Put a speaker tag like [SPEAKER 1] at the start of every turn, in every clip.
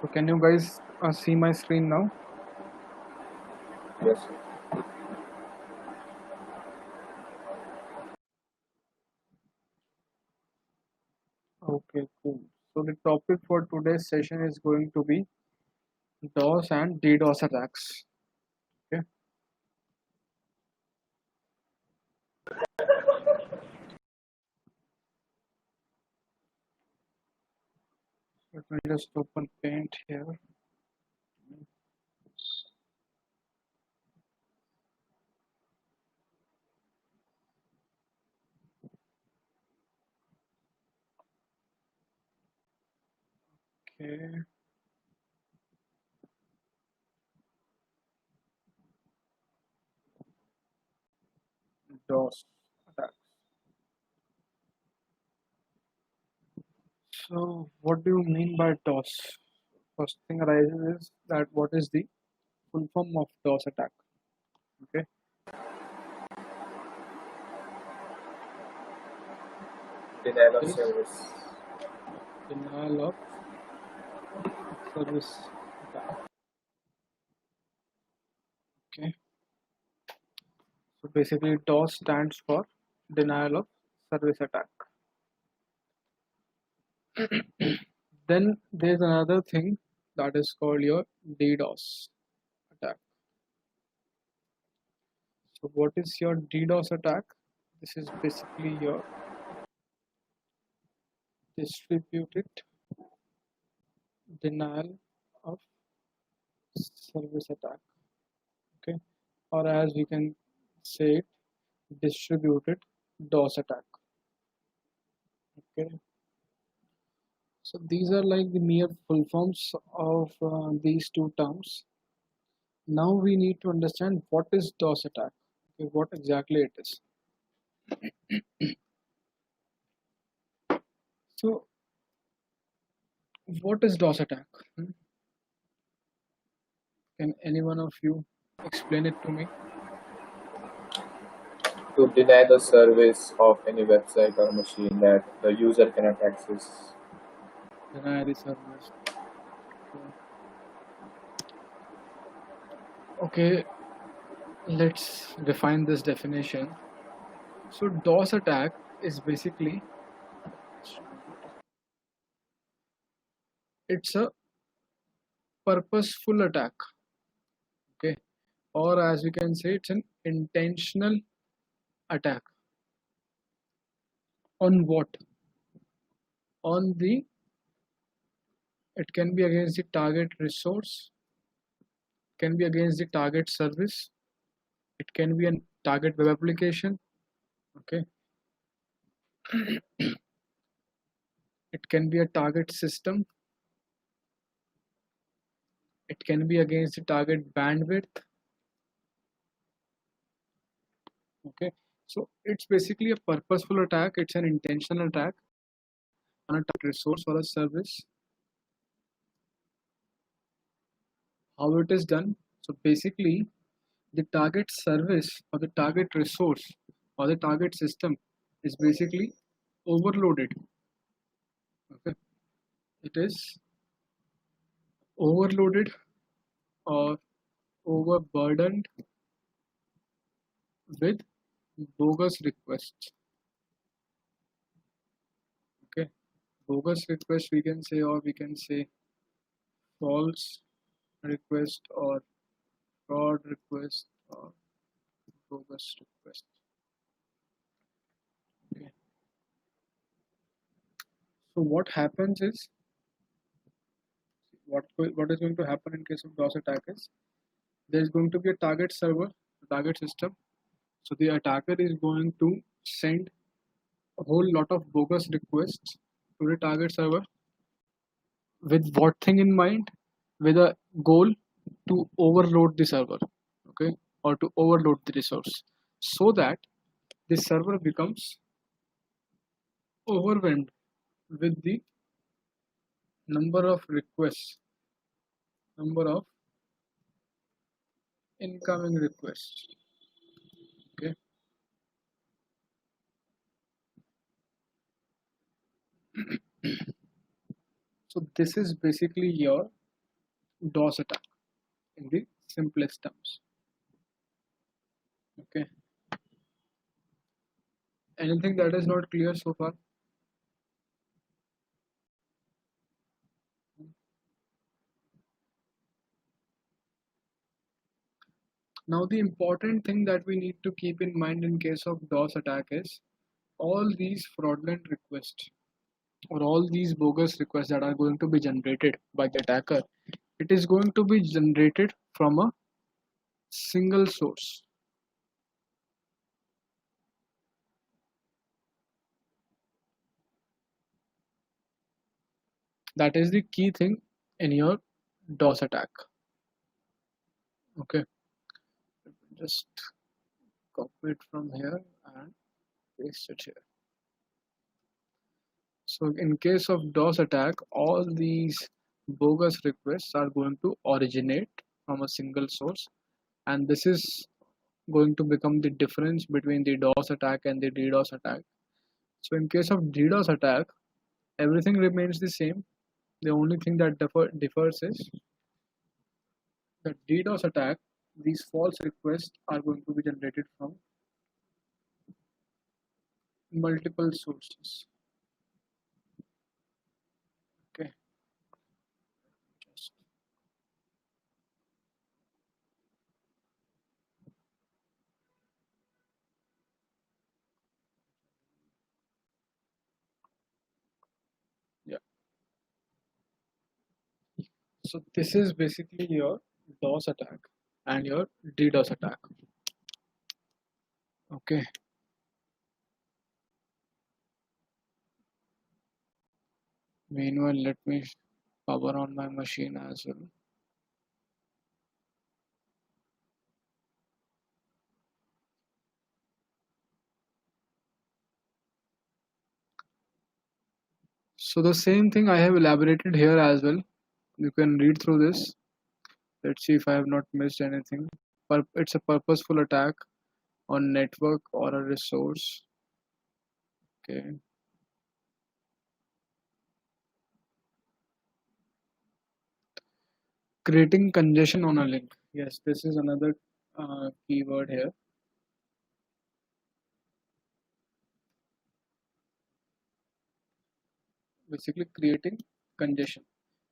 [SPEAKER 1] So can you guys see my screen now?
[SPEAKER 2] Yes.
[SPEAKER 1] Okay, cool. So the topic for today's session is going to be DOS and DDoS attacks. Okay, let me just open Paint here. Okay, DOS attacks. So what do you mean by DOS? First thing arises is that what is the full form of DOS attack? Okay,
[SPEAKER 2] Denial of
[SPEAKER 1] is
[SPEAKER 2] service.
[SPEAKER 1] denial of service attack. Okay, so basically DOS stands for denial of service attack. Then there's another thing that is called your DDoS attack. So what is your DDoS attack? This is basically your distributed denial of service attack. Okay, or as we can say it, distributed DOS attack. Okay, so these are like the mere full forms of these two terms. Now we need to understand what is DOS attack. Okay, what exactly it is. So what is DOS attack? Can any one of you explain it to me?
[SPEAKER 2] To deny the service of any website or machine that the user cannot access.
[SPEAKER 1] Deny the service. Okay, let's define this definition. So DOS attack is basically it's a purposeful attack. Okay, or as we can say, it's an intentional attack. On what? On the it can be against the target resource, can be against the target service, it can be a target web application. Okay, it can be a target system, it can be against the target bandwidth. Okay, so it's basically a purposeful attack, it's an intentional attack on a target resource or a service. How it is done? So basically the target service or the target resource or the target system is basically overloaded. Okay, it is overloaded or overburdened with bogus requests. Okay, bogus request we can say, or we can say false request or fraud request or bogus request. Okay, so what happens is what is going to happen in case of DOS attack is there is going to be a target server, a target system. So the attacker is going to send a whole lot of bogus requests to the target server with what thing in mind? With a goal to overload the server, okay, or to overload the resource, so that the server becomes overwhelmed with the number of requests, number of incoming requests. Okay, so this is basically your DOS attack in the simplest terms. Okay. Anything that is not clear so far? Now the important thing that we need to keep in mind in case of DOS attack is all these fraudulent requests or all these bogus requests that are going to be generated by the attacker, it is going to be generated from a single source. That is the key thing in your DOS attack. Okay, just copy it from here and paste it here. So in case of DOS attack, all these bogus requests are going to originate from a single source, and this is going to become the difference between the DOS attack and the DDoS attack. So in case of DDoS attack, everything remains the same. The only thing that differs is that DDoS attack, these false requests are going to be generated from multiple sources. Okay, just yeah. So this is basically your DOS attack and your DDoS attack. Okay, meanwhile, let me power on my machine as well. So the same thing I have elaborated here as well. You can read through this. Let's see if I have not missed anything. It's a purposeful attack on network or a resource. Okay. Creating congestion on a link. Yes, this is another keyword here. Basically creating congestion.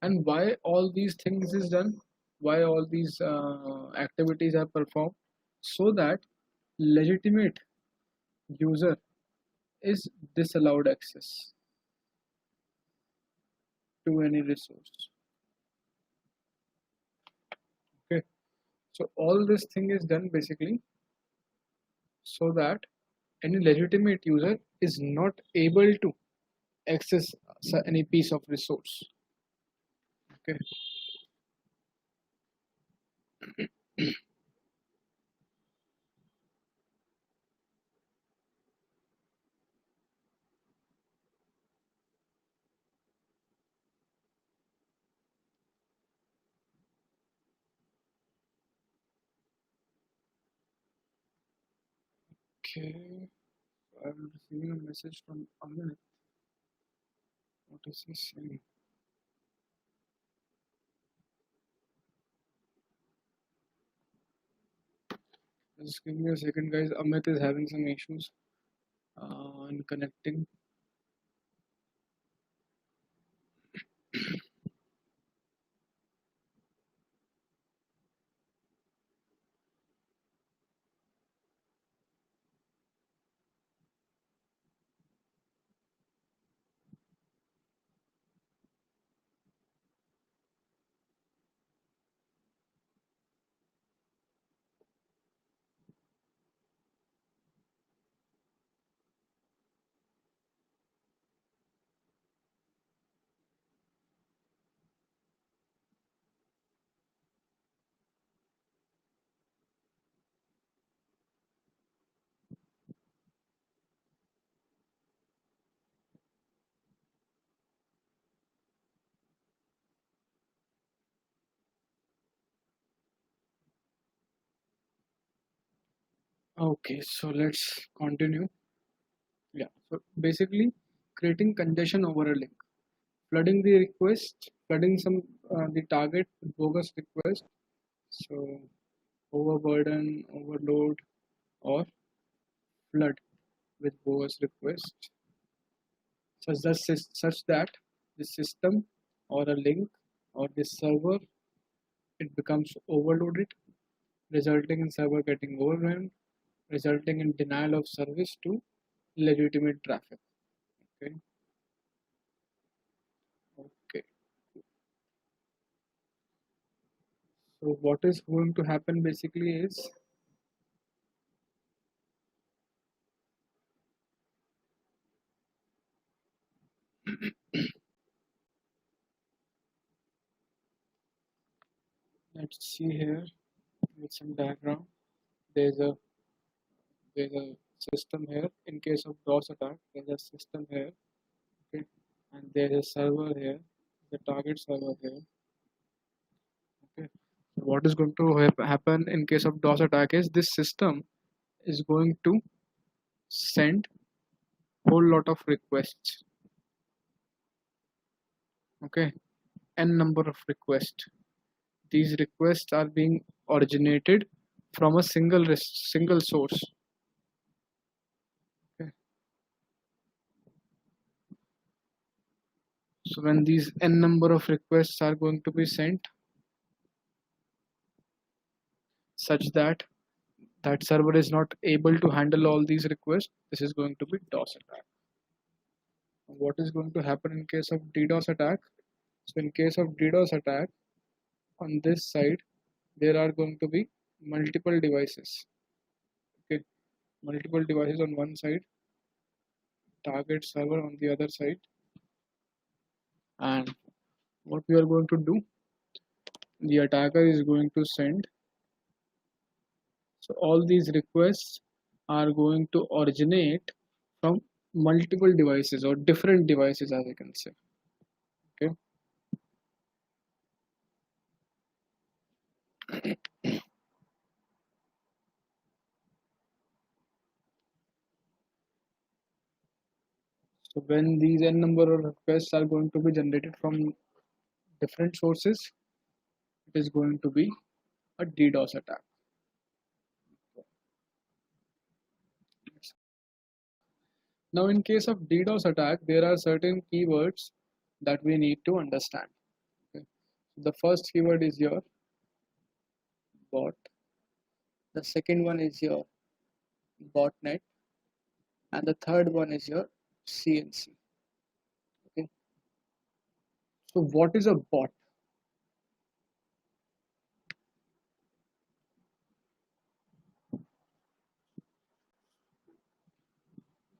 [SPEAKER 1] And why all these things is done? Why all these activities are performed? So that legitimate user is disallowed access to any resource. Okay, so all this thing is done basically so that any legitimate user is not able to access any piece of resource. Okay, okay. I'm receiving a message from Amit. What is he saying? Just give me a second, guys. Amit is having some issues in connecting. Okay, so let's continue. Yeah, so basically creating congestion over a link. flooding the request, flooding some the target with bogus request. So overburden, overload, or flood with bogus request, such that the system or a link or the server, it becomes overloaded, resulting in server getting overwhelmed, resulting in denial of service to legitimate traffic. Okay. Okay. So what is going to happen basically is let's see here with some diagram. There's a there's a system here. In case of DOS attack, there's a system here. Okay, and there's a server here, the target server here. Okay, so what is going to happen in case of DOS attack is this system is going to send whole lot of requests. Okay, n number of requests. These requests are being originated from a single source. Okay. So when these n number of requests are going to be sent, such that that server is not able to handle all these requests, this is going to be DOS attack. What is going to happen in case of DDoS attack? So in case of DDoS attack, on this side there are going to be multiple devices. Okay, multiple devices on one side, target server on the other side, and what we are going to do, the attacker is going to send, so all these requests are going to originate from multiple devices or different devices, as I can say. Okay, so when these n number of requests are going to be generated from different sources, it is going to be a DDoS attack. Now in case of DDoS attack, there are certain keywords that we need to understand. Okay. The first keyword is your bot, the second one is your botnet, and the third one is your CNC. Okay. So what is a bot?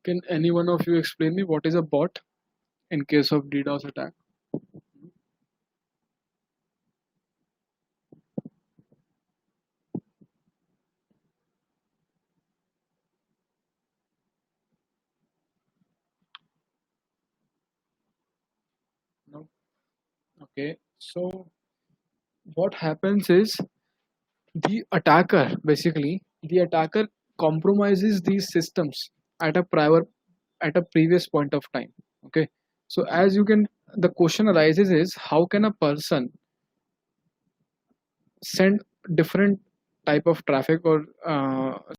[SPEAKER 1] Can any one of you explain me what is a bot in case of DDoS attack? No. Okay. So what happens is the attacker compromises these systems at a previous point of time. Okay, so as you can, the question arises is how can a person send different type of traffic or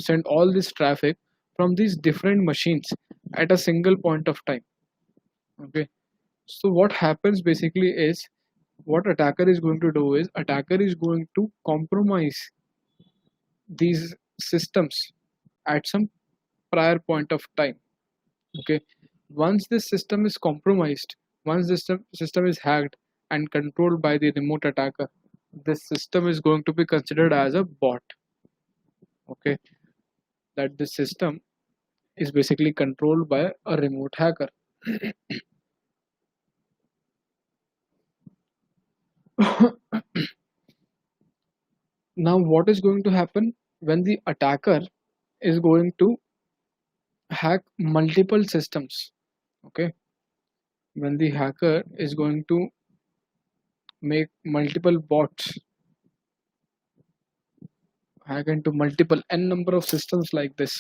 [SPEAKER 1] send all this traffic from these different machines at a single point of time. Okay, so what happens basically is, what attacker is going to do is attacker is going to compromise these systems at some prior point of time. Okay, once this system is compromised, once this system is hacked and controlled by the remote attacker, this system is going to be considered as a bot. Okay, that the system is basically controlled by a remote hacker. Now what is going to happen when the attacker is going to hack multiple systems? Okay, when the hacker is going to make multiple bots, hack into multiple n number of systems like this.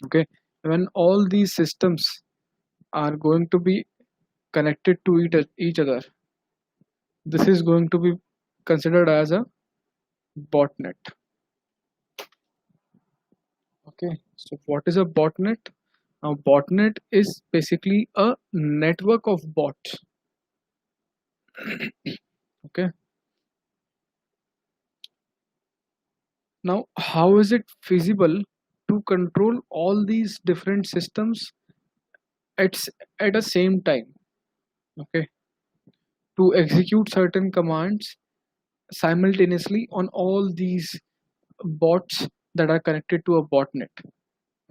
[SPEAKER 1] Okay, when all these systems are going to be connected to each other, this is going to be considered as a botnet. Okay, so what is a botnet? Now, botnet is basically a network of bots. Okay, now how is it feasible to control all these different systems at at the same time? Okay, to execute certain commands simultaneously on all these bots that are connected to a botnet.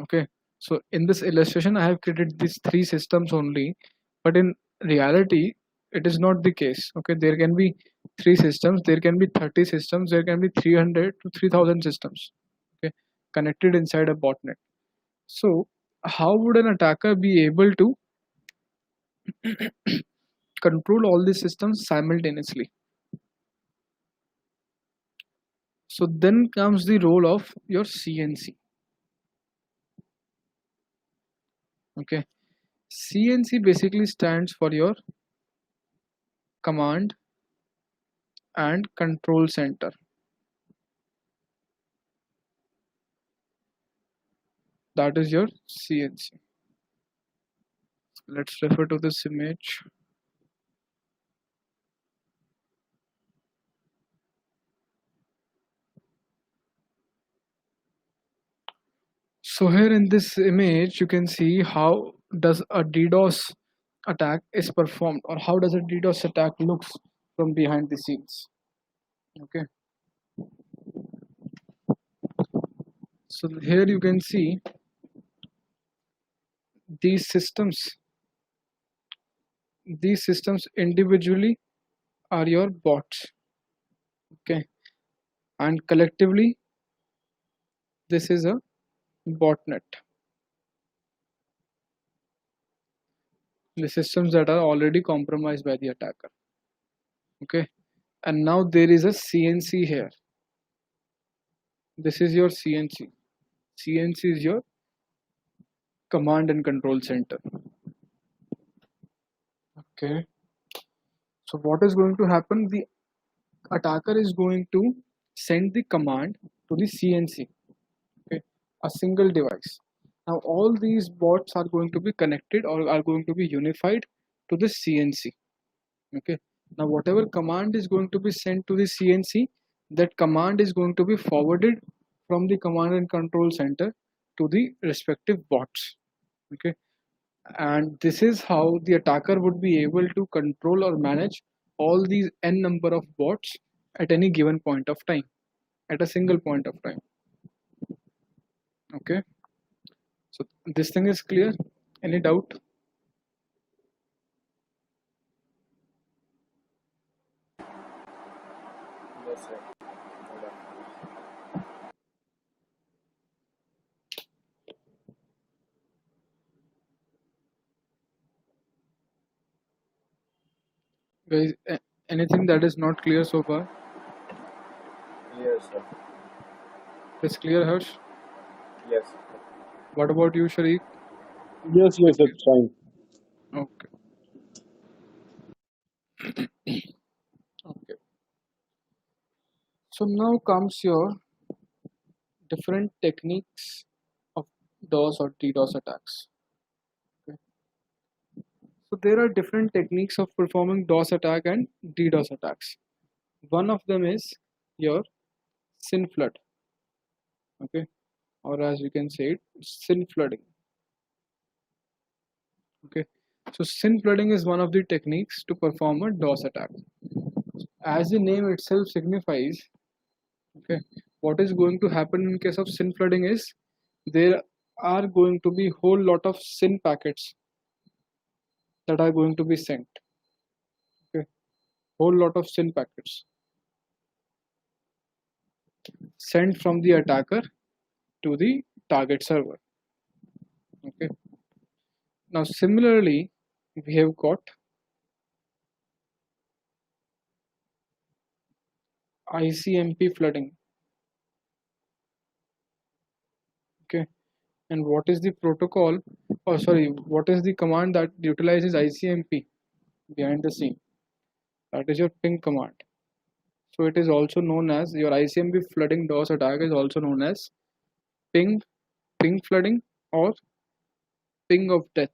[SPEAKER 1] Okay, so in this illustration I have created these three systems only, but in reality it is not the case. Okay, there can be three systems, there can be 30 systems, there can be 300 to 3000 systems, okay, connected inside a botnet. So how would an attacker be able to control all these systems simultaneously? So then comes the role of your CNC. Okay, CNC basically stands for your command and control center. That is your CNC. Let's refer to this image. So here in this image you can see how does a DDoS attack is performed, or how does a DDoS attack looks from behind the scenes. Okay, so here you can see these systems individually are your bots. Okay, and collectively this is a botnet, the systems that are already compromised by the attacker. Okay, and now there is a CNC here. This is your CNC. CNC is your command and control center. Okay, so what is going to happen? The attacker is going to send the command to the CNC. Okay, a single device. Now all these bots are going to be connected or are going to be unified to the CNC. Okay, now whatever command is going to be sent to the CNC, that command is going to be forwarded from the command and control center to the respective bots. Okay, and this is how the attacker would be able to control or manage all these n number of bots at any given point of time, at a single point of time. Okay, so this thing is clear. Any doubt?
[SPEAKER 2] Yes, sir. Hold on.
[SPEAKER 1] Guys, anything that is not clear so far?
[SPEAKER 2] Yes, sir.
[SPEAKER 1] It's clear, Harsh?
[SPEAKER 2] Yes.
[SPEAKER 1] What about you, Sharik?
[SPEAKER 3] Yes, it's fine.
[SPEAKER 1] Okay. Okay. So now comes your different techniques of DOS or DDoS attacks. Okay. So there are different techniques of performing DOS attack and DDoS attacks. One of them is your SYN flood. Okay, or as you can say it, SYN flooding. Okay, so SYN flooding is one of the techniques to perform a DOS attack. As the name itself signifies, okay, what is going to happen in case of SYN flooding is there are going to be whole lot of SYN packets that are going to be sent. Okay, whole lot of SYN packets sent from the attacker to the target server. Okay, now similarly we have got ICMP flooding. Okay, and what is the protocol, or sorry, what is the command that utilizes ICMP? behind the scene. That is your ping command. So it is also known as your ICMP flooding DOS attack is also known as ping, ping flooding, or ping of death.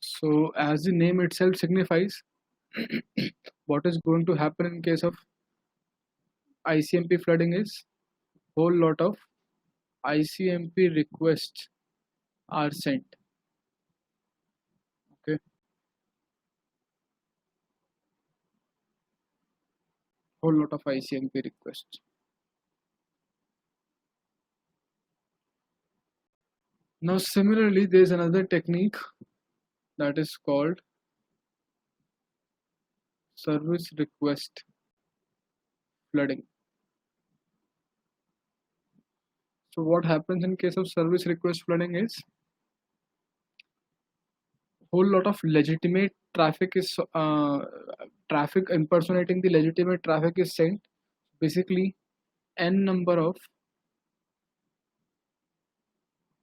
[SPEAKER 1] So as the name itself signifies, what is going to happen in case of ICMP flooding is whole lot of ICMP requests are sent. Okay, whole lot of ICMP requests. Now similarly, there is another technique that is called service request flooding. So what happens in case of service request flooding is whole lot of legitimate traffic is traffic impersonating the legitimate traffic is sent. Basically, n number of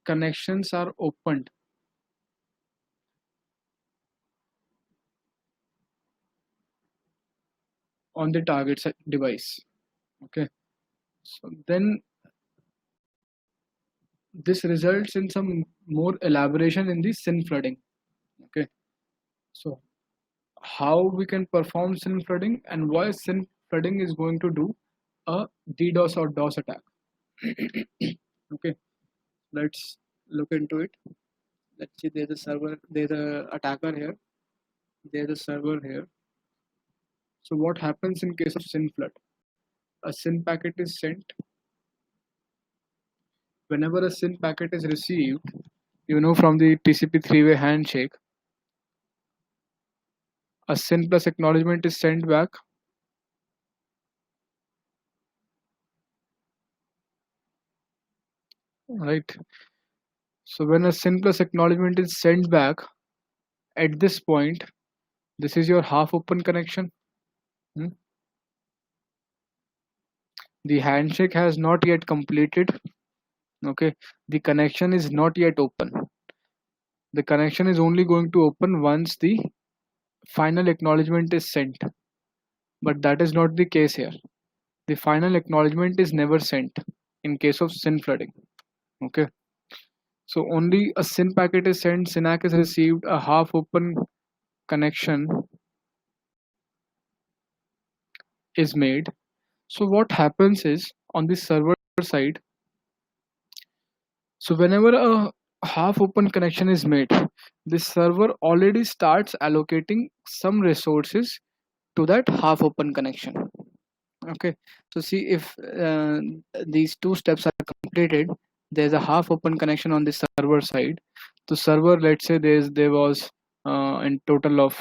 [SPEAKER 1] connections are opened on the target device. Okay, so then this results in some more elaboration in the SYN flooding. Okay, so how we can perform SYN flooding and why SYN flooding is going to do a DDoS or DOS attack. Okay, let's look into it. Let's see, there's a server, there's a attacker here, there's a server here. So what happens in case of SYN flood? A SYN packet is sent. Whenever a SYN packet is received, you know, from the TCP three-way handshake, a SYN plus acknowledgement is sent back. Right. So when a SYN plus acknowledgement is sent back, at this point, this is your half open connection. The handshake has not yet completed. Okay, the connection is not yet open. The connection is only going to open once the final acknowledgement is sent, but that is not the case here. The final acknowledgement is never sent in case of SYN flooding. Okay, so only a SYN packet is sent, SYNAC is received, a half open connection is made. So what happens is on the server side, so whenever a half open connection is made, the server already starts allocating some resources to that half open connection. Okay, so see, if these two steps are completed, there's a half open connection on the server side. The server, let's say there was in total of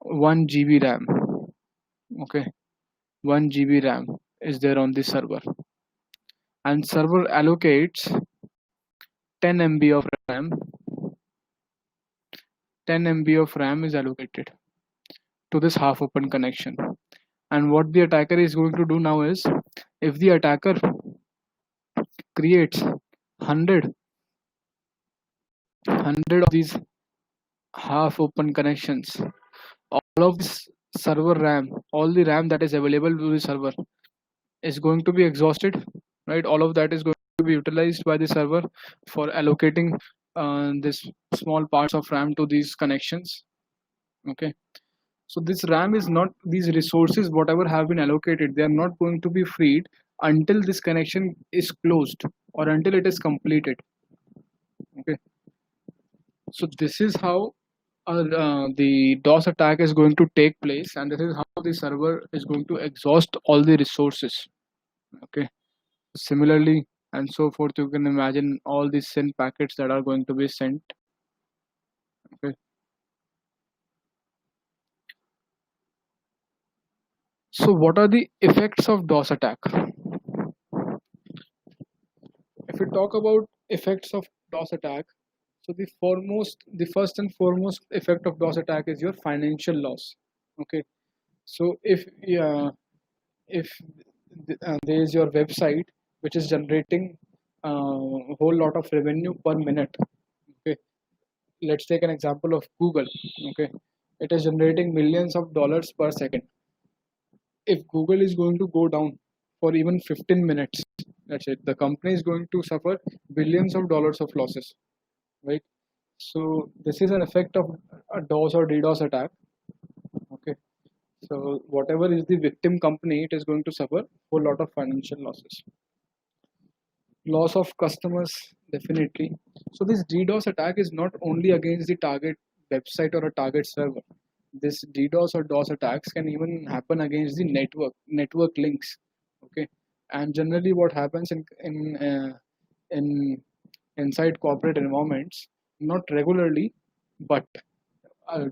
[SPEAKER 1] 1 GB RAM. Okay, 1 GB RAM is there on the server, and server allocates 10 MB of RAM. 10 MB of RAM is allocated to this half open connection. And what the attacker is going to do now is, if the attacker creates 100 of these half open connections, all of this server RAM, all the RAM that is available to the server is going to be exhausted, right? All of that is going to be utilized by the server for allocating this small parts of RAM to these connections. Okay, so this RAM is not, these resources whatever have been allocated, they are not going to be freed until this connection is closed or until it is completed. Okay, so this is how the DOS attack is going to take place, and this is how the server is going to exhaust all the resources. Okay, similarly and so forth, you can imagine all these SYN packets that are going to be sent. Okay, so what are the effects of DOS attack? If we talk about effects of DOS attack, so the first and foremost effect of DOS attack is your financial loss. Okay, so if there is your website which is generating a whole lot of revenue per minute. Okay, let's take an example of Google. Okay, it is generating millions of dollars per second. If Google is going to go down for even 15 minutes, that's it, the company is going to suffer billions of dollars of losses, right? So this is an effect of a DOS or DDoS attack. Okay, so whatever is the victim company, it is going to suffer a whole lot of financial losses. Loss of customers, definitely. So this DDoS attack is not only against the target website or a target server. This DDoS or DOS attacks can even happen against the network links. Okay, and generally what happens in inside corporate environments, not regularly, but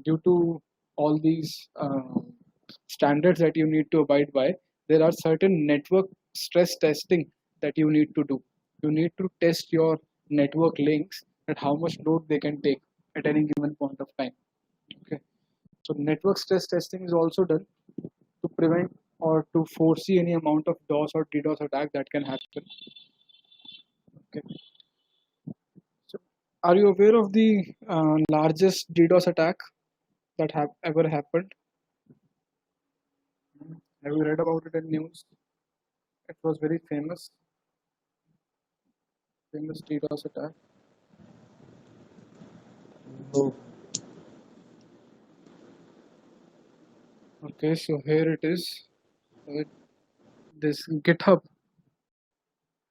[SPEAKER 1] due to all these standards that you need to abide by, there are certain network stress testing that you need to do. You need to test your network links at how much load they can take at any given point of time. Okay, so network stress testing is also done to prevent or to foresee any amount of DOS or DDoS attack that can happen. Okay, so are you aware of the largest DDoS attack that have ever happened? Have you read about it in news? It was very famous DDoS attack.
[SPEAKER 3] No.
[SPEAKER 1] Okay, so here it is. This GitHub,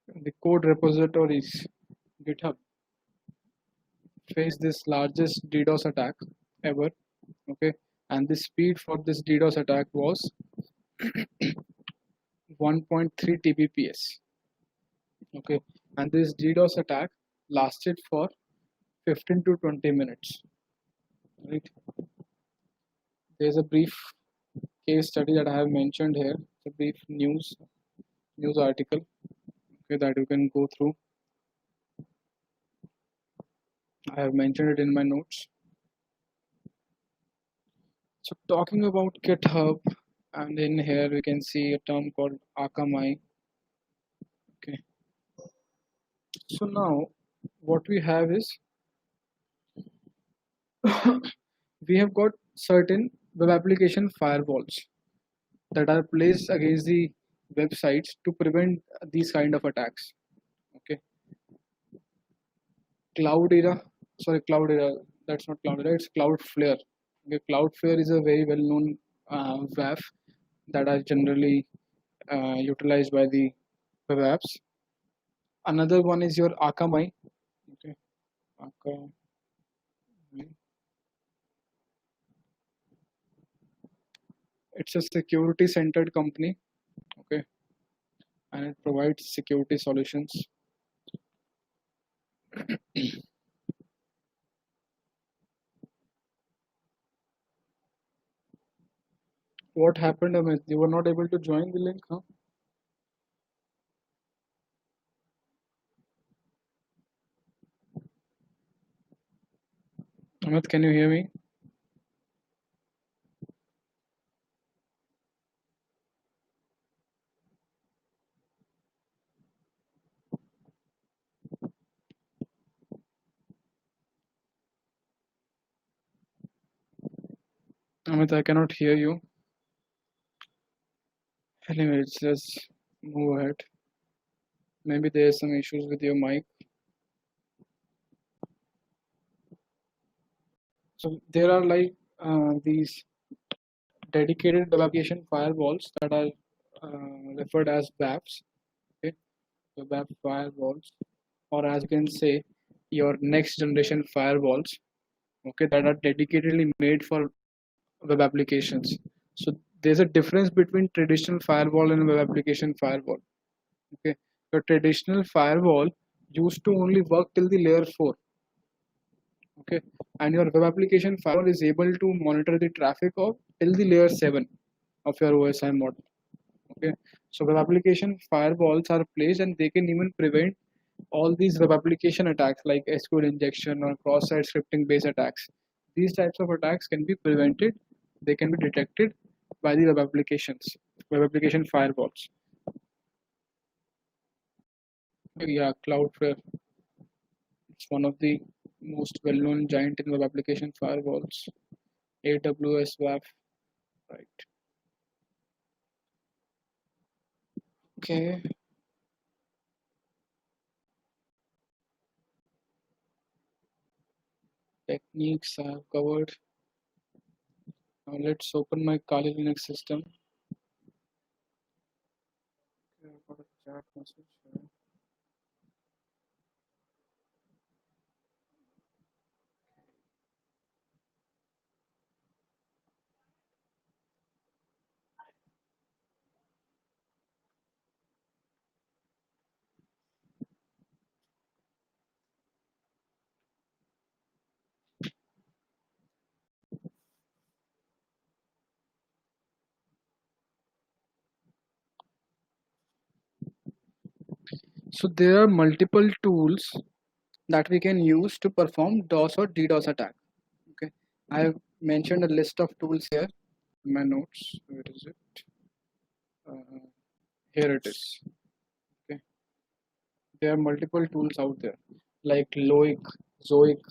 [SPEAKER 1] the code repositories, GitHub faced this largest DDoS attack ever. Okay, and the speed for this DDoS attack was 1.3 Tbps. Okay, and this DDoS attack lasted for 15 to 20 minutes. Right, there's a brief case study that I have mentioned here. It's a brief news article, okay, that you can go through. I have mentioned it in my notes. So talking about GitHub, and in here we can see a term called Akamai. Okay. So now what we have is we have got certain web application firewalls that are placed against the websites to prevent these kind of attacks. Okay. Cloudera, that's not Cloudera, it's Cloudflare. Okay, Cloudflare is a very well-known WAF that are generally utilized by the web apps. Another one is your Akamai. Okay, Akamai. It's a security-centered company. Okay, and it provides security solutions. What happened, Amit? You were not able to join the link, huh? Amit, can you hear me? Amit, I cannot hear you. Anyways, let's move ahead. Maybe there's some issues with your mic. So there are like these dedicated web application firewalls that are referred as WAFs. Okay, so WAF firewalls, or as you can say, your next generation firewalls. Okay, that are dedicatedly made for web applications. So there's a difference between traditional firewall and web application firewall. Okay, your traditional firewall used to only work till the layer 4. Okay, and your web application firewall is able to monitor the traffic of till the layer 7 of your OSI model. Okay, so web application firewalls are placed and they can even prevent all these web application attacks like SQL injection or cross-site scripting based attacks. These types of attacks can be prevented, they can be detected by the web application firewalls. Yeah, Cloudflare. It's one of the most well-known giant in web application firewalls. AWS WAF, right? Okay, techniques I have covered. Now let's open my Kali Linux system. Okay, I've got a chat message here. So there are multiple tools that we can use to perform DOS or DDoS attack. Okay, I have mentioned a list of tools here in my notes. Where is it? Here it is. Okay, there are multiple tools out there like Loic, Zoic,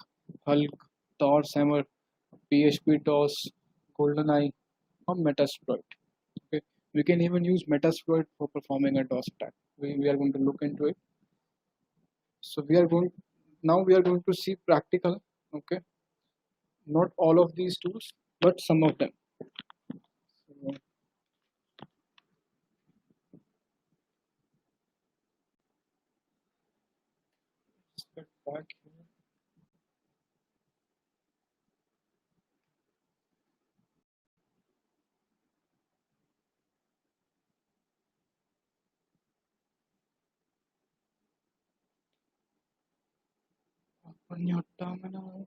[SPEAKER 1] Hulk, Tor Hammer, PHP DOS, GoldenEye, or Metasploit. Okay, we can even use Metasploit for performing a DOS attack. We are going to look into it. So we are going to see practical. Okay, not all of these tools, but some of them. So let's get back here. Open your terminal.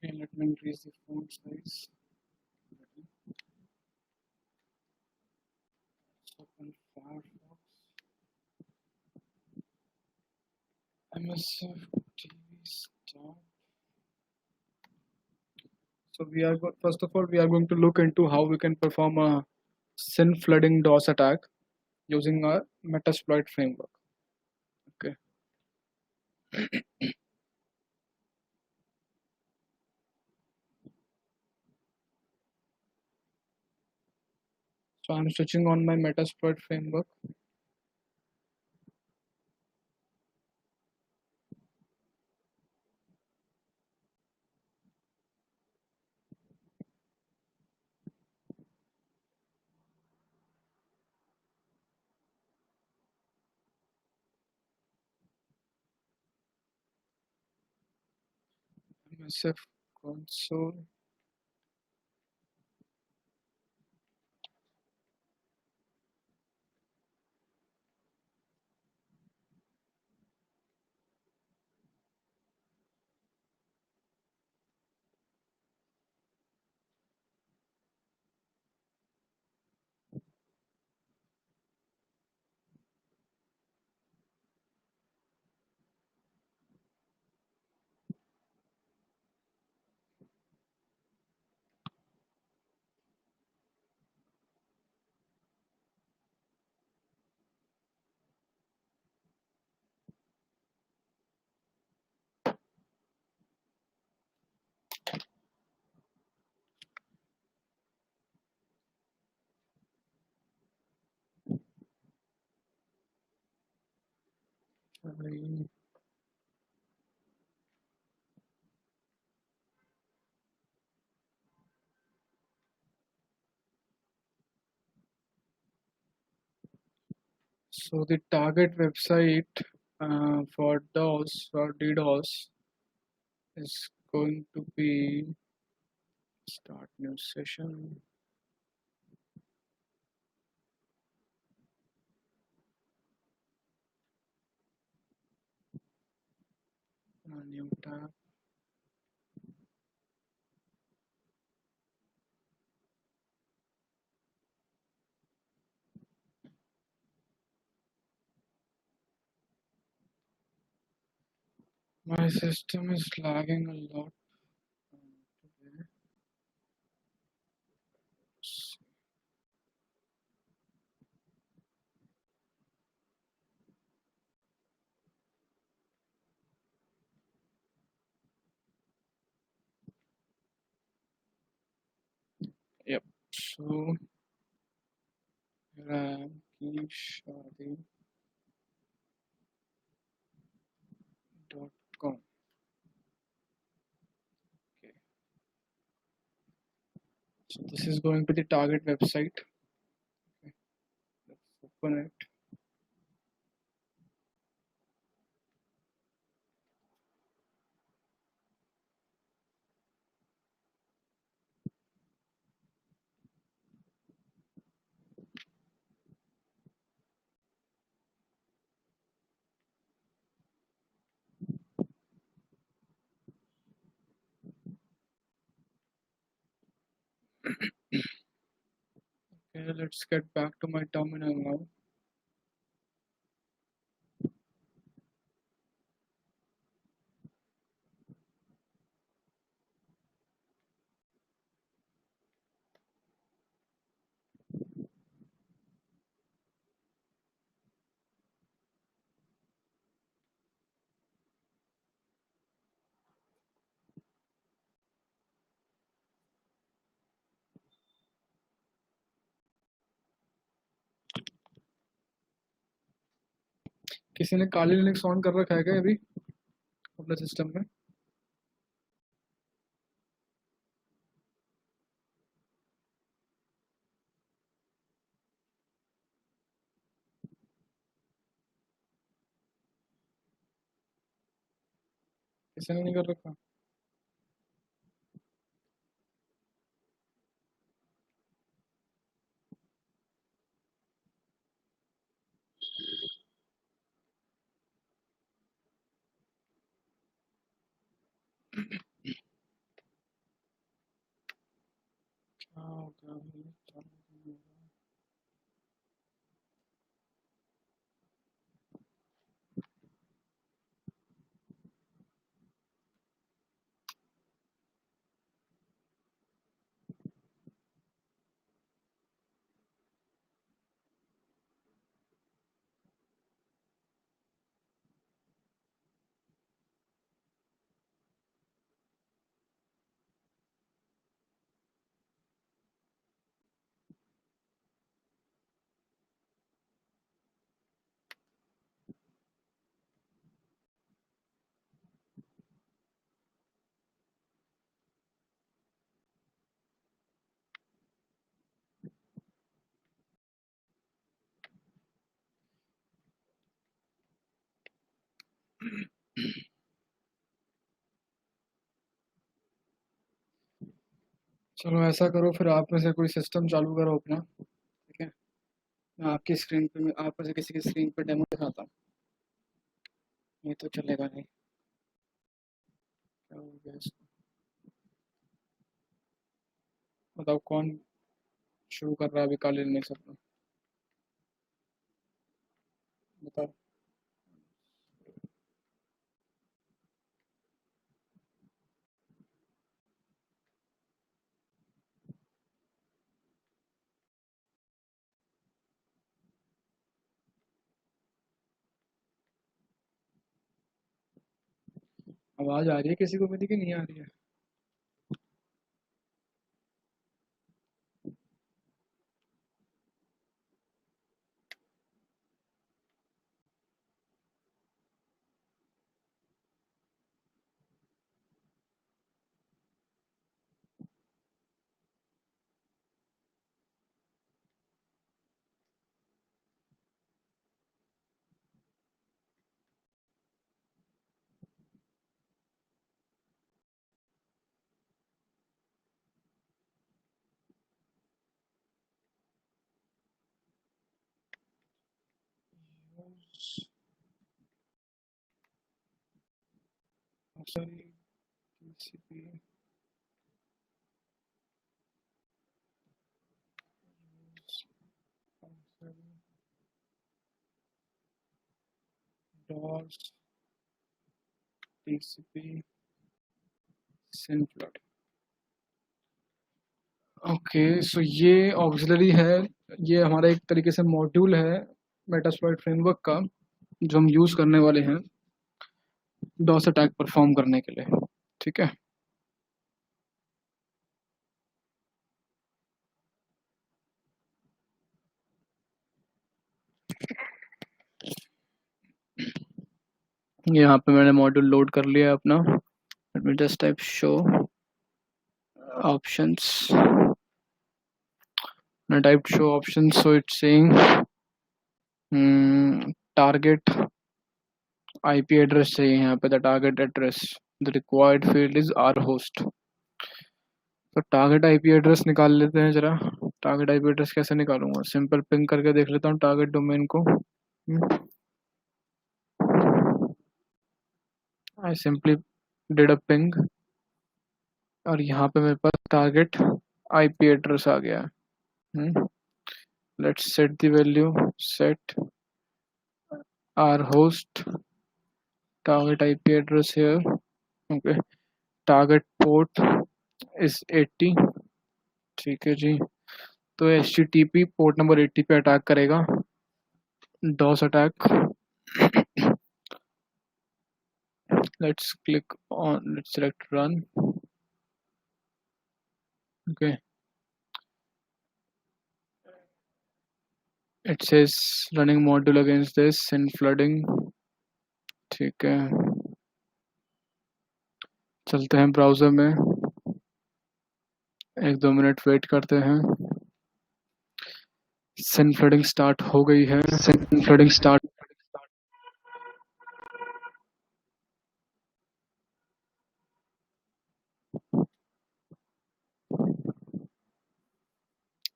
[SPEAKER 1] Okay, let me increase the font size. Let's open Firefox. MSF TV start. So first of all we are going to look into how we can perform a SYN flooding DOS attack using our Metasploit framework. Okay. So I'm switching on my Metasploit framework. MSF console. भाई so the target website for DOS or DDoS is going to be start new session. New tab. My system is lagging a lot today. Yep. So ramkishadi.com. Okay. So this is going to the target website. Okay. Let's open it. Okay, let's get back to my terminal now. किसी ने काली Linux on कर रखा है क्या अभी अपने system में? किसी ने नहीं कर रखा? क्या हो गया भाई? चालू नहीं हो रहा। चलो ऐसा करो फिर आप में से कोई सिस्टम चालू करो अपना, ठीक है? मैं आपकी स्क्रीन पे आप में से किसी की स्क्रीन पे डेमो दिखाता हूँ। ये तो चलेगा नहीं। क्या हो गया इसको? बताओ कौन शुरू कर रहा है अभी काली लिनक्स अपना? बताओ। आवाज आ रही है किसी को मेरी कि नहीं आ रही है? sorry, TCP DOS TCP SYNFLOOD। Okay, so ये ऑक्सिलरी है, ये हमारा एक तरीके से मॉड्यूल है मेटास्प्लॉइट फ्रेमवर्क का जो हम यूज़ करने वाले हैं डॉस अटैक परफॉर्म करने के लिए। ठीक है, यहाँ पे मैंने मॉड्यूल लोड कर लिया है अपना। Let me just type show options, and I typed show options, so it's saying target IP address चाहिए यहाँ पे, the target address, the required field is r host। तो टारगेट आईपी एड्रेस निकाल लेते हैं जरा। टारगेट आईपी एड्रेस कैसे निकालूंगा, सिंपल पिंग करके देख लेता हूँ टारगेट डोमेन को। I simply did a ping और यहाँ पे मेरे पास टारगेट आईपी एड्रेस आ गया है। Let's set the value, set are host target IP address here। okay, target port is 80। ठीक है जी, तो HTTP पोर्ट नंबर 80 पे अटैक करेगा, DOS attack. let's select run। okay, it says running module against this and flooding। ठीक है, चलते हैं browser में, 1-2 मिनट वेट करते हैं। सिन फ्लडिंग स्टार्ट हो गई है, SYN flooding start.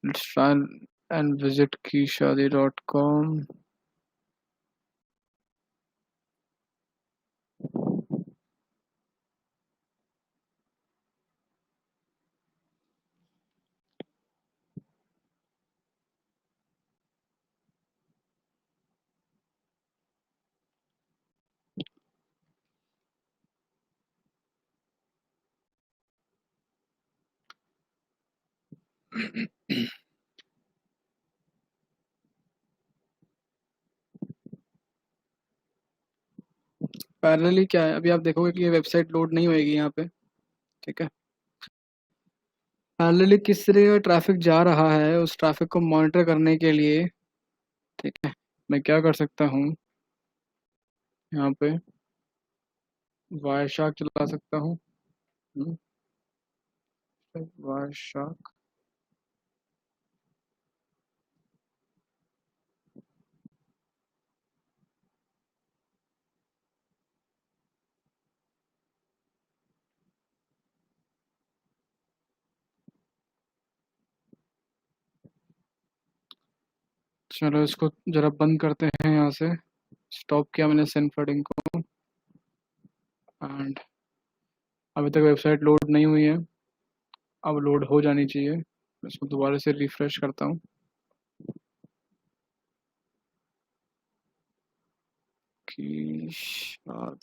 [SPEAKER 1] let's try and visit keyshadi.com। Parallelly क्या है, अभी आप देखोगे कि ये वेबसाइट लोड नहीं होएगी यहाँ पे। ठीक है, पैरेलली किस तरह का ट्रैफिक जा रहा है उस ट्रैफिक को मॉनिटर करने के लिए, ठीक है, मैं क्या कर सकता हूँ, यहाँ पे वायरशार्क चला सकता हूँ। वायरशार्क, चलो इसको जरा बंद करते हैं, यहाँ से स्टॉप किया मैंने सिन फ्लडिंग को। एंड अभी तक वेबसाइट लोड नहीं हुई है, अब लोड हो जानी चाहिए। इसको दोबारा से रिफ्रेश करता हूँ। kishadi.com।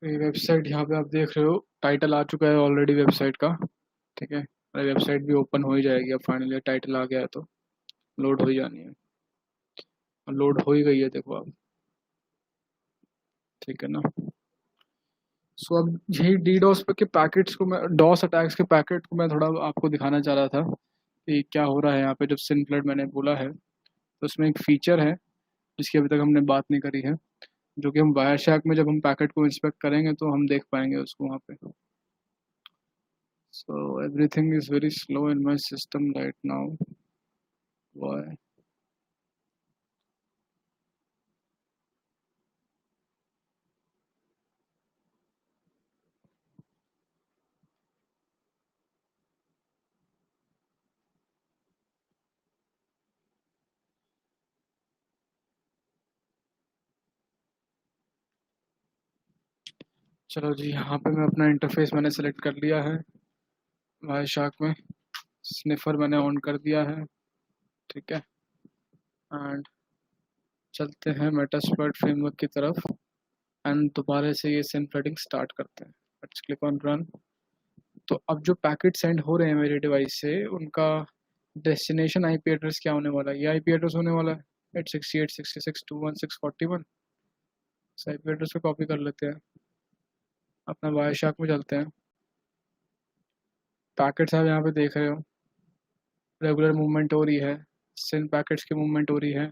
[SPEAKER 1] तो ये वेबसाइट यहाँ पे आप देख रहे हो, टाइटल आ चुका है ऑलरेडी वेबसाइट का। ठीक है, वेबसाइट भी ओपन हो ही जाएगी अब फाइनली, टाइटल आ गया है तो लोड हो ही जानी है, लोड हो ही गई है देखो अब। ठीक है ना, सो अब यही डीडोस पे के पैकेट्स को मैं, डॉस अटैक्स के पैकेट को मैं थोड़ा आपको दिखाना चाह रहा था कि क्या हो रहा है यहाँ पे। जब सिन फ्लड मैंने बोला है तो उसमें एक फीचर है जिसकी अभी तक हमने बात नहीं करी है, जो कि हम वायरशैक में जब हम पैकेट को इंस्पेक्ट करेंगे तो हम देख पाएंगे उसको वहाँ पे। So everything is very slow in my system right now, why. चलो जी, यहाँ पे मैं अपना इंटरफेस मैंने सेलेक्ट कर लिया है वाईशार्क में। स्निफर मैंने ऑन कर दिया है, ठीक है। एंड चलते हैं मेटास्प्लॉइट फ्रेमवर्क की तरफ एंड दोबारा से ये सिम थ्रेडिंग स्टार्ट करते हैं। Let's click on run. तो अब जो पैकेट सेंड हो रहे हैं मेरे डिवाइस से, उनका डेस्टिनेशन आईपी एड्रेस क्या होने वाला है? ये आईपी एड्रेस होने वाला है 868.66.216.41। इस आईपी एड्रेस को कॉपी कर लेते हैं, अपना वाईशार्क में चलते हैं। पैकेट्स आप यहाँ पे देख रहे हो, रेगुलर मूवमेंट हो रही है, सिन पैकेट्स की मूवमेंट हो रही है,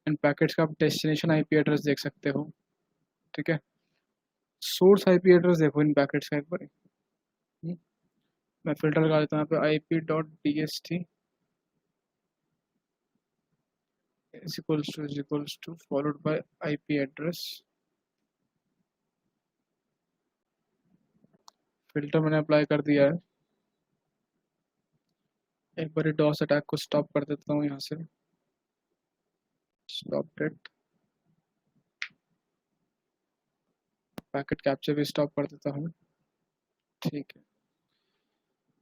[SPEAKER 1] एंड पैकेट्स का आप डेस्टिनेशन आईपी एड्रेस देख सकते हो, ठीक है। सोर्स आईपी एड्रेस देखो इन पैकेट्स का एक बार। मैं फिल्टर लगा देता हूँ यहाँ पे, IP.dst is equals to followed by IP address। Filter मैंने अप्लाई कर दिया है। एक बार डॉस अटैक को स्टॉप कर देता हूँ यहाँ से, स्टॉप इट। पैकेट कैप्चर भी स्टॉप कर देता हूँ, ठीक है।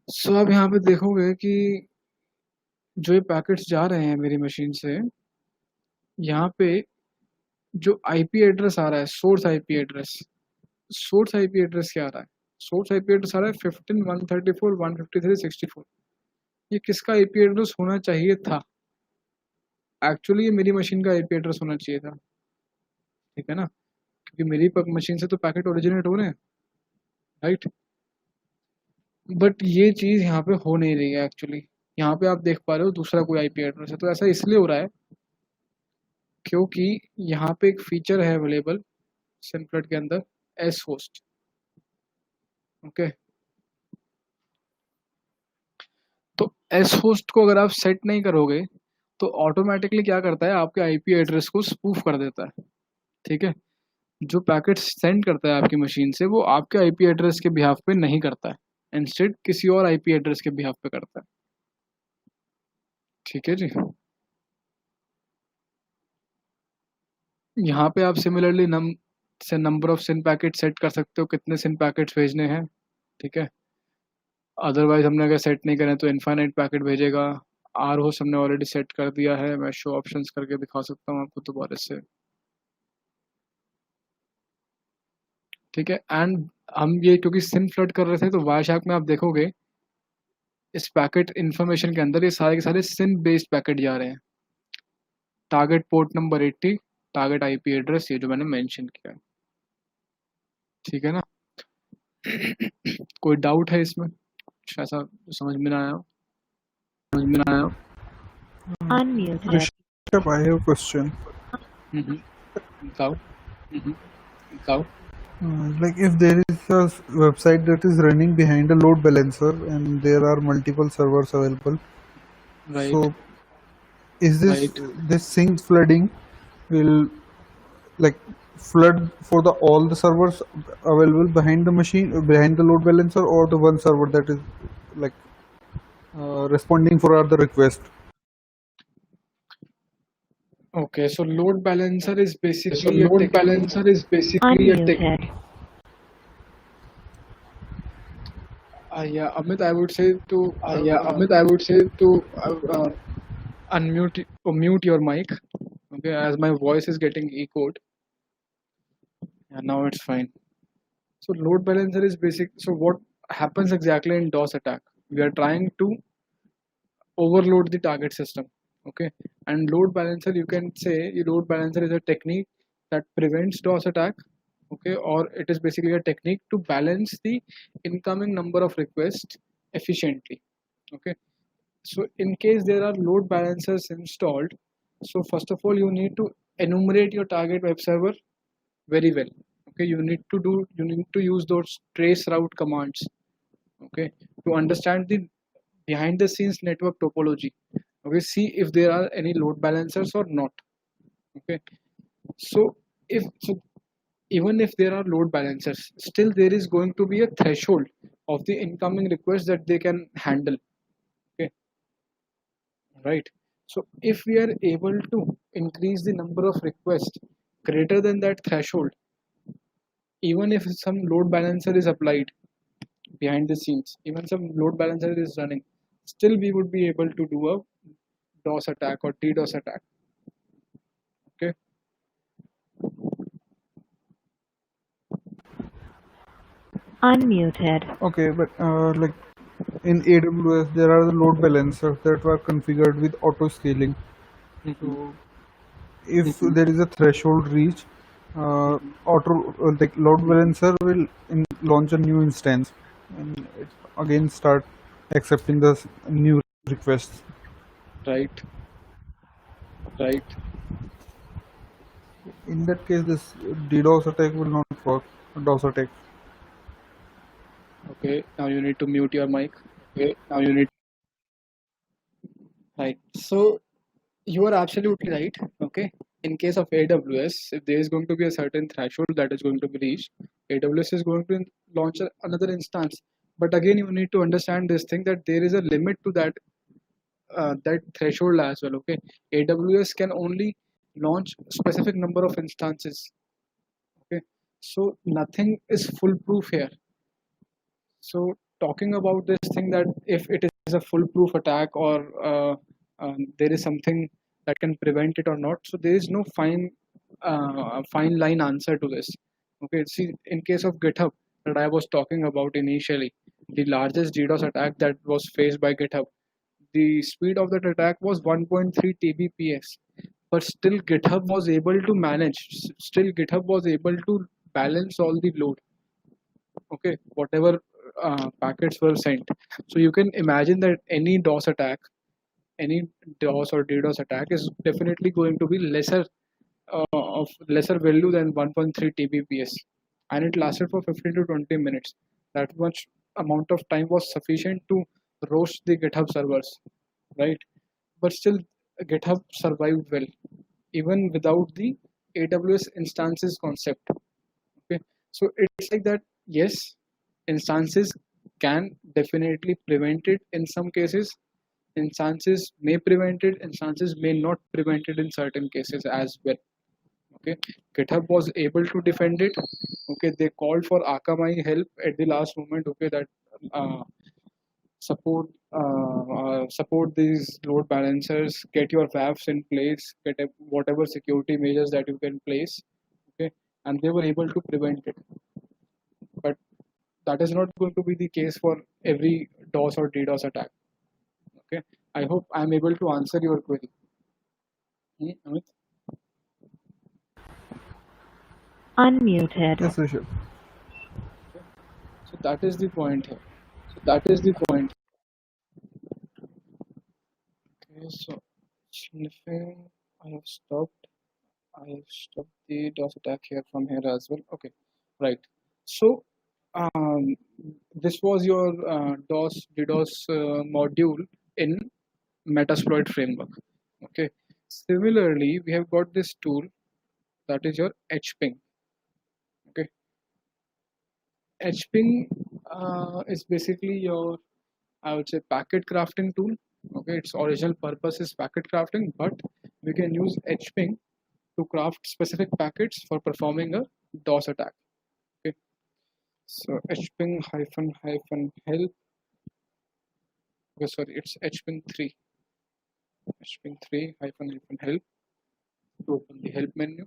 [SPEAKER 1] सो अब यहाँ पे देखोगे कि जो ये पैकेट्स जा रहे हैं मेरी मशीन से, यहाँ पे जो आईपी एड्रेस आ रहा है, source IP address, source IP address क्या आ रहा है? सोर्स आईपी एड्रेस आ रहा है 15.134.153.64। ये किसका आईपी एड्रेस होना चाहिए था? एक्चुअली ये मेरी मशीन का आईपी एड्रेस होना चाहिए था, ठीक है ना, क्योंकि मेरी मशीन से तो पैकेट ओरिजिनेट हो रहे हैं, राइट। बट ये चीज़ यहाँ पे हो नहीं रही है एक्चुअली। यहाँ पे आप देख पा रहे हो दूसरा कोई आईपी एड्रेस है। तो ऐसा इसलिए हो रहा है क्योंकि यहाँ पे एक फीचर है अवेलेबल सिनफ्लड के अंदर, एस होस्ट, ओके। तो एस होस्ट को अगर आप सेट नहीं करोगे तो ऑटोमेटिकली क्या करता है, आपके आईपी एड्रेस को स्पूफ कर देता है, ठीक है। जो पैकेट सेंड करता है आपकी मशीन से, वो आपके आईपी एड्रेस के बिहाफ पे नहीं करता है, इंस्टेड किसी और आईपी एड्रेस के बिहाफ पे करता है, ठीक है जी। यहाँ पे आप similarly number of sin packet set कर सकते हो, कितने सिन पैकेट्स भेजने हैं, ठीक है। अदरवाइज हमने अगर सेट नहीं करें तो इनफाइनाइट पैकेट भेजेगा। आर होस्ट हमने ऑलरेडी सेट कर दिया है, मैं शो ऑप्शंस करके दिखा सकता हूँ आपको दोबारा से, ठीक है। एंड हम ये क्योंकि सिन फ्लड कर रहे थे, तो वाईशार्क में आप देखोगे इस पैकेट इन्फॉर्मेशन के अंदर ये सारे के सारे सिन बेस्ड पैकेट जा रहे हैं। Target port number 80, target IP address ये जो मैंने मेंशन किया है, ठीक है ना। कोई डाउट है इसमें? कुछ ऐसा समझ में ना आया हो?
[SPEAKER 4] Unmuted.
[SPEAKER 5] Rishabh, I have a question.
[SPEAKER 1] बताओ। बताओ।
[SPEAKER 5] Like if there is a website that is running behind a load balancer and there are multiple servers available,
[SPEAKER 1] Right.
[SPEAKER 5] so is
[SPEAKER 1] Right.
[SPEAKER 5] this sync flooding will like flood for the all the servers available behind the machine, behind the load balancer, or the one server that is like responding for the request?
[SPEAKER 1] Okay, so load balancer is basically a technique.
[SPEAKER 4] Unmuted.
[SPEAKER 1] Yeah, Amit, I would say to mute your mic. Okay, as my voice is getting echoed. Yeah, now it's fine. So load balancer is basic. So what happens exactly in DOS attack? We are trying to overload the target system. Okay, and load balancer, you can say load balancer is a technique that prevents DOS attack. Okay, or it is basically a technique to balance the incoming number of requests efficiently. Okay, so in case there are load balancers installed, so first of all you need to enumerate your target web server very well. Okay, you need to use those trace route commands, okay, to understand the behind the scenes network topology. Okay, see if there are any load balancers or not. Okay, so even if there are load balancers, still there is going to be a threshold of the incoming requests that they can handle. Okay, right. So if we are able to increase the number of requests greater than that threshold, even if some load balancer is applied behind the scenes, even some load balancer is running, still we would be able to do a DOS attack or DDoS attack. Okay.
[SPEAKER 4] Unmuted.
[SPEAKER 5] Okay, but like in AWS, there are the load balancers that were configured with auto scaling. So if there is a threshold reach, like load balancer will launch a new instance and it again start accepting the new requests.
[SPEAKER 1] Right. Right.
[SPEAKER 5] In that case, this DDoS attack will not work. DOS attack.
[SPEAKER 1] Okay. Now you need to mute your mic. Okay. Now you need. Right. So you are absolutely right. Okay. In case of AWS, if there is going to be a certain threshold that is going to be reached, AWS is going to launch another instance. But again, you need to understand this thing that there is a limit to that threshold as well. Okay. AWS can only launch specific number of instances. Okay. So nothing is foolproof here. So talking about this thing that if it is a foolproof attack or there is something that can prevent it or not, so there is no fine line answer to this. Okay, see, in case of GitHub that I was talking about initially, the largest DDoS attack that was faced by GitHub, the speed of that attack was 1.3 Tbps, but still GitHub was able to manage. Still GitHub was able to balance all the load. Okay, whatever packets were sent. So you can imagine that any DOS attack, any DOS or DDoS attack is definitely going to be of lesser value than 1.3 Tbps, and it lasted for 15 to 20 minutes. That much amount of time was sufficient to roast the GitHub servers, right? But still, GitHub survived well, even without the AWS instances concept. Okay, so it's like that. Yes, instances can definitely prevent it in some cases. Instances may prevent it, instances may not prevent it in certain cases as well. Okay, GitHub was able to defend it. Okay, they called for Akamai help at the last moment. Okay, that uh, support these load balancers, get your WAFs in place, get whatever security measures that you can place. Okay, and they were able to prevent it. But that is not going to be the case for every DOS or DDoS attack. Okay, I hope I'm able to answer your query. Amit?
[SPEAKER 4] Unmuted.
[SPEAKER 5] Yes, Rishabh.
[SPEAKER 1] So that is the point here. So that is the point. Okay, so sniffing, I have stopped. I have stopped the DOS attack here from here as well. Okay, right. So this was your DDoS module in Metasploit framework. Okay. Similarly, we have got this tool that is your HPing. Okay. HPing is basically your, I would say, packet crafting tool. Okay, its original purpose is packet crafting, but we can use HPing to craft specific packets for performing a DOS attack. Okay, so HPing help. Okay, sorry, it's HPing 3. HPing 3 help to open the help menu.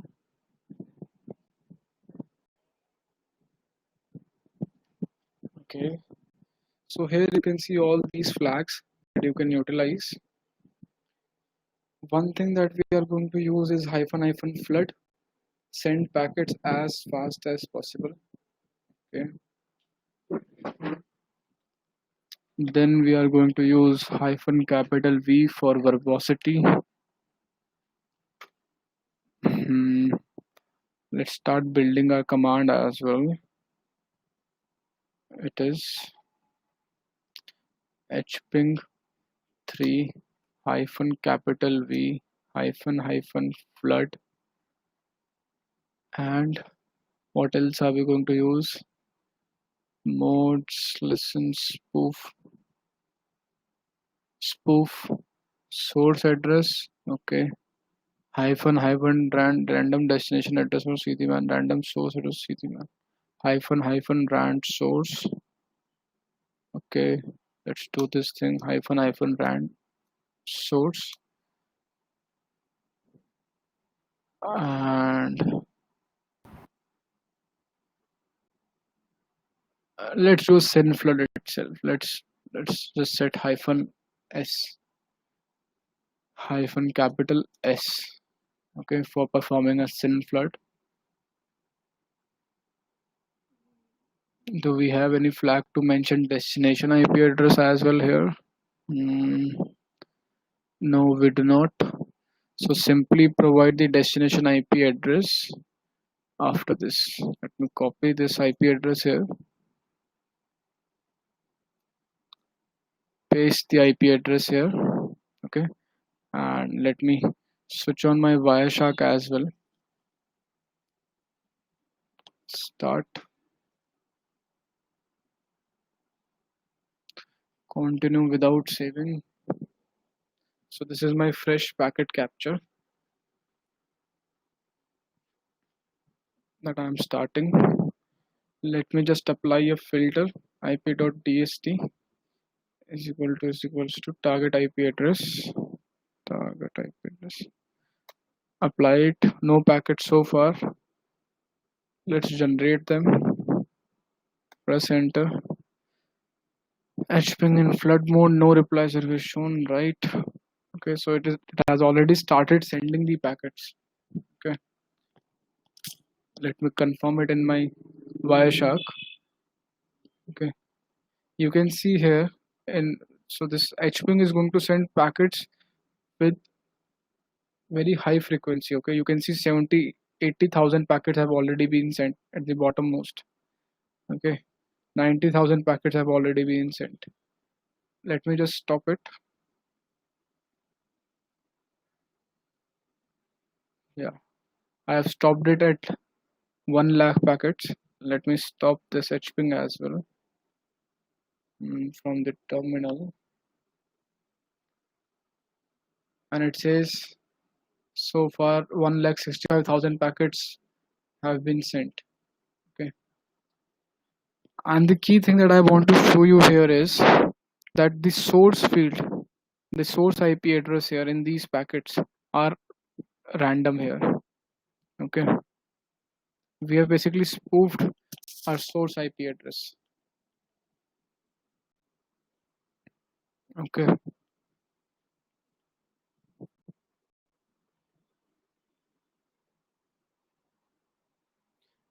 [SPEAKER 1] Okay, so here you can see all these flags that you can utilize. One thing that we are going to use is --flood, send packets as fast as possible. Okay. Then we are going to use -V for verbosity. Let's start building our command as well. It is hping 3 -V -flood. And what else are we going to use? Modes, listen, spoof source address. Okay, --random destination address for cdman, random source address cdman. hyphen rand source. Okay, let's do this thing, hyphen rand source, and let's use synflood itself. Let's just set hyphen s, hyphen capital S, okay, for performing a synflood. Do we have any flag to mention destination IP address as well here? No, we do not. So simply provide the destination IP address after this. Let me copy this IP address here, paste the IP address here, okay, and let me switch on my Wireshark as well. Start, continue without saving. So this is my fresh packet capture that I'm starting. Let me just apply a filter, ip.dst is equals to target IP address, apply it. No packets so far. Let's generate them. Press enter. hping in flood mode, no reply service shown, right? Okay, so it has already started sending the packets. Okay, let me confirm it in my Wireshark. Okay, you can see here, and so this hping is going to send packets with very high frequency. Okay, you can see 70-80,000 packets have already been sent at the bottom most. Okay, 90,000 packets have already been sent. Let me just stop it. Yeah, I have stopped it at 1 lakh packets. Let me stop this hping as well from the terminal, and it says so far 1,65,000 packets have been sent. Okay, and the key thing that I want to show you here is that the source field, the source IP address here in these packets are random here. Okay, we have basically spoofed our source IP address. Okay,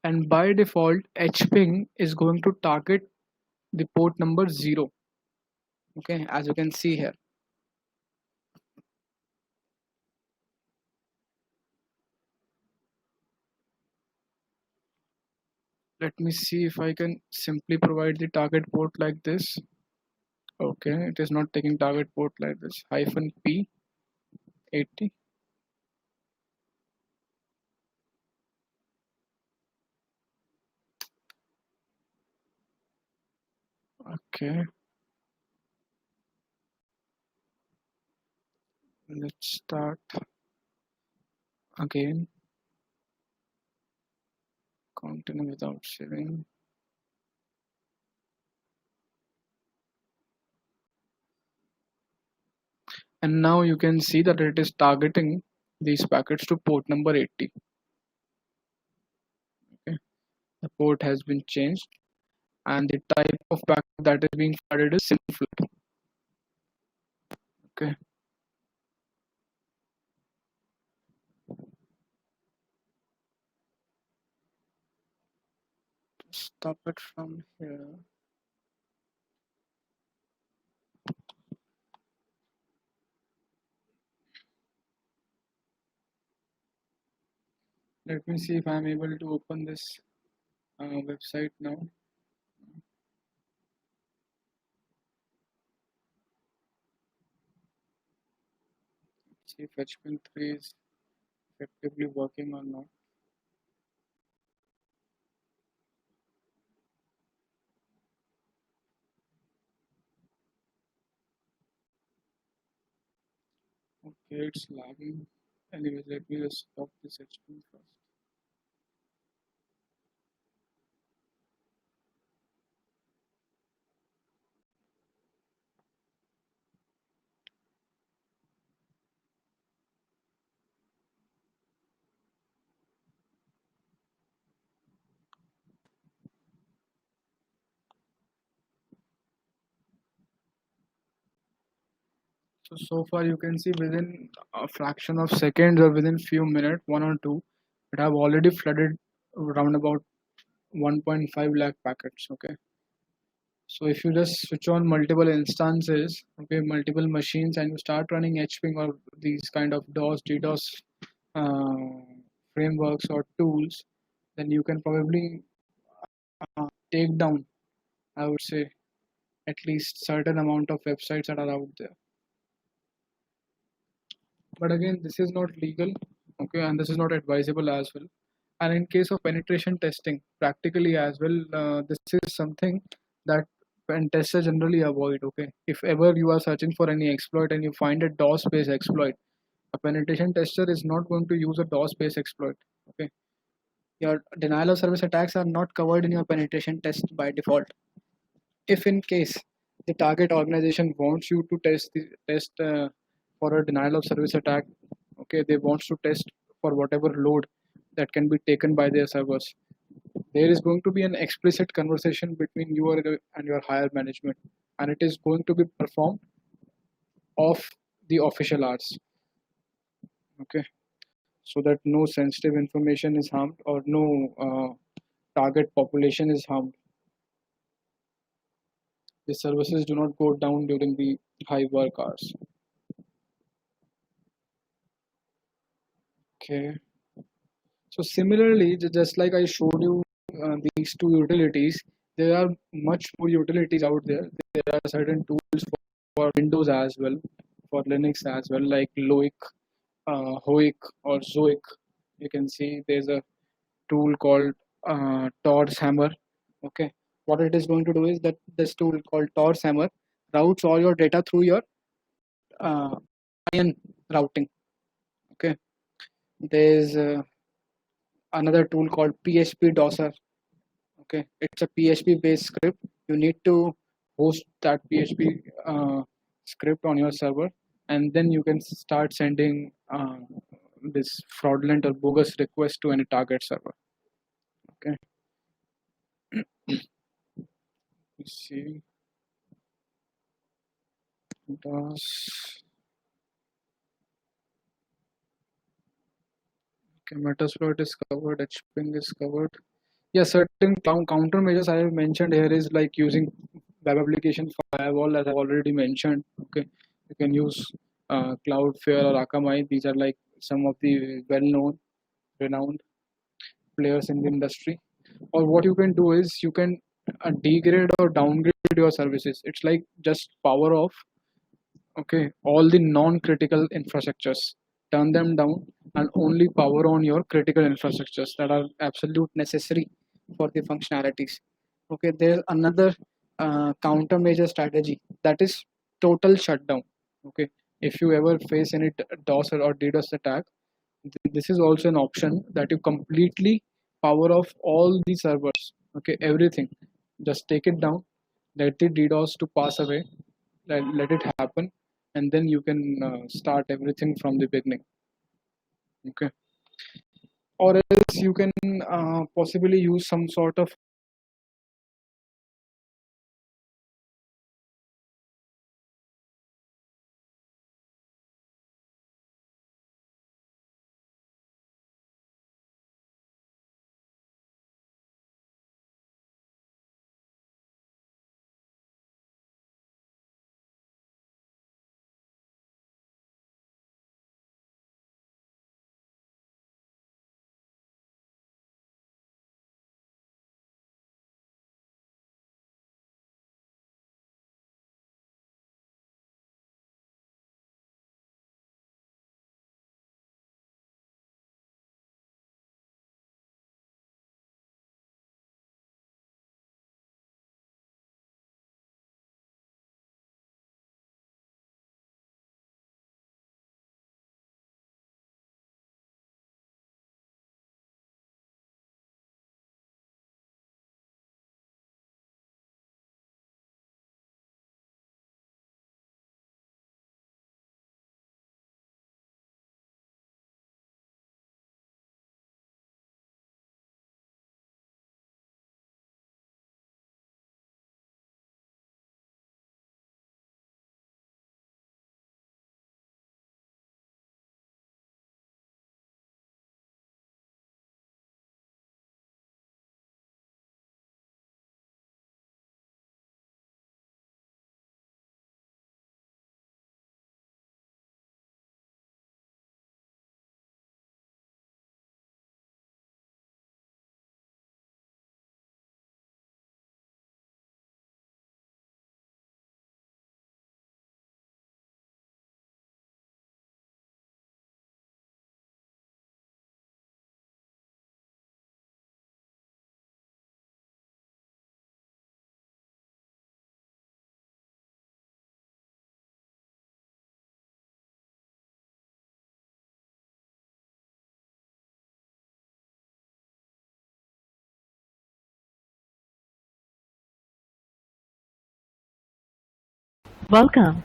[SPEAKER 1] and by default hping is going to target the port number 0. Okay, as you can see here. Let me see if I can simply provide the target port like this. Okay, it is not taking target port like this, hyphen p 80. Okay, let's start again, continue without saving. And now you can see that it is targeting these packets to port number 80. Okay, the port has been changed, and the type of packet that is being flooded is synflood. Okay, stop it from here. Let me see if I'm able to open this website now. See if hping 3 is effectively working or not. Okay, it's lagging. Anyways, let me just stop this hping first. So far you can see within a fraction of seconds or within few minutes, 1 or 2, it have already flooded around about 1.5 lakh packets. Okay. So if you just switch on multiple instances, okay, multiple machines, and you start running HPing or these kind of DOS, DDoS uh, frameworks or tools, then you can probably take down, I would say, at least certain amount of websites that are out there. But again, this is not legal, okay, and this is not advisable as well. And in case of penetration testing, practically as well, this is something that pen testers generally avoid. Okay, if ever you are searching for any exploit and you find a DOS-based exploit, a penetration tester is not going to use a DOS-based exploit. Okay, your denial of service attacks are not covered in your penetration test by default. If in case the target organization wants you to test for a denial of service attack, okay, they want to test for whatever load that can be taken by their servers, there is going to be an explicit conversation between you and your higher management, and it is going to be performed off the official hours. Okay, so that no sensitive information is harmed or no target population is harmed. The services do not go down during the high work hours. Okay. So similarly, just like I showed you these two utilities, there are much more utilities out there. There are certain tools for Windows as well, for Linux as well, like Loic, Hoic, or Zoic. You can see there's a tool called Tor's Hammer. Okay, what it is going to do is that this tool called Tor's Hammer routes all your data through your uh, iron routing. Okay, there's another tool called PHP Dosser. Okay, it's a PHP based script. You need to host that PHP script on your server, and then you can start sending this fraudulent or bogus request to any target server. Okay, let's see. DOS. Okay, Metasploit is covered. HPing is covered. Yeah, certain countermeasures I have mentioned here is like using web application firewall, as I've already mentioned. Okay, you can use Cloudflare or Akamai. These are like some of the well-known, renowned players in the industry. Or what you can do is you can degrade or downgrade your services. It's like just power off. Okay, all the non-critical infrastructures, turn them down, and only power on your critical infrastructures that are absolute necessary for the functionalities. Okay, there's another countermeasure strategy, that is total shutdown. Okay, if you ever face any DOS or DDoS attack, this is also an option that you completely power off all the servers. Okay, everything, just take it down, let the DDoS to pass away, let it happen, and then you can start everything from the beginning. Okay, or else you can possibly use some sort of
[SPEAKER 4] Welcome.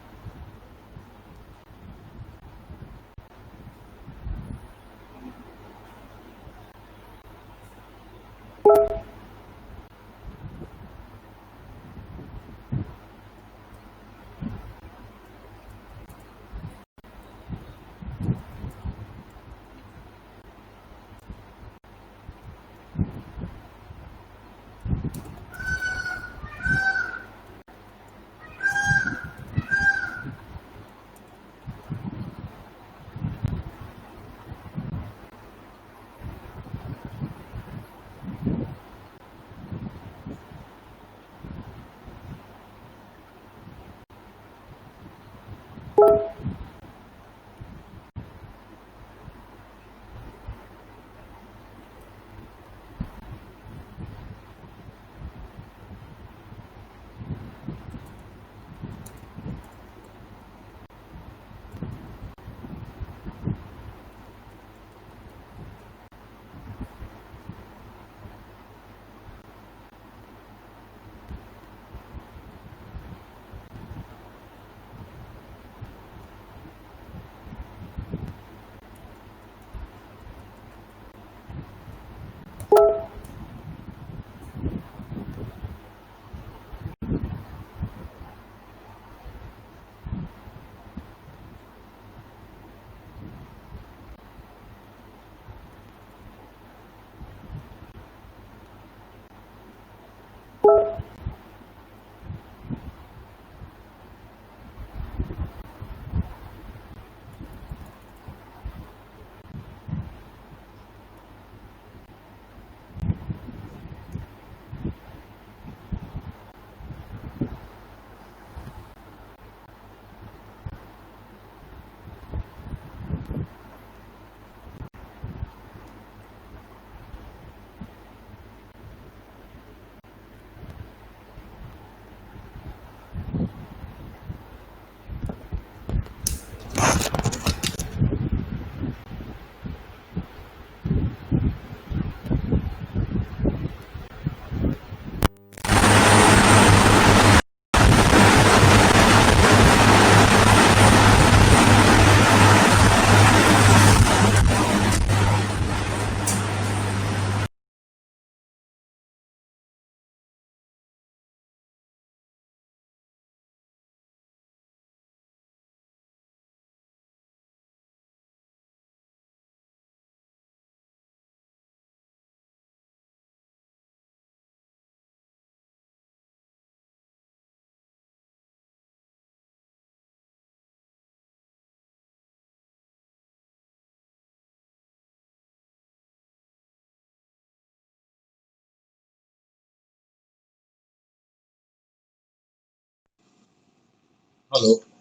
[SPEAKER 6] Hello.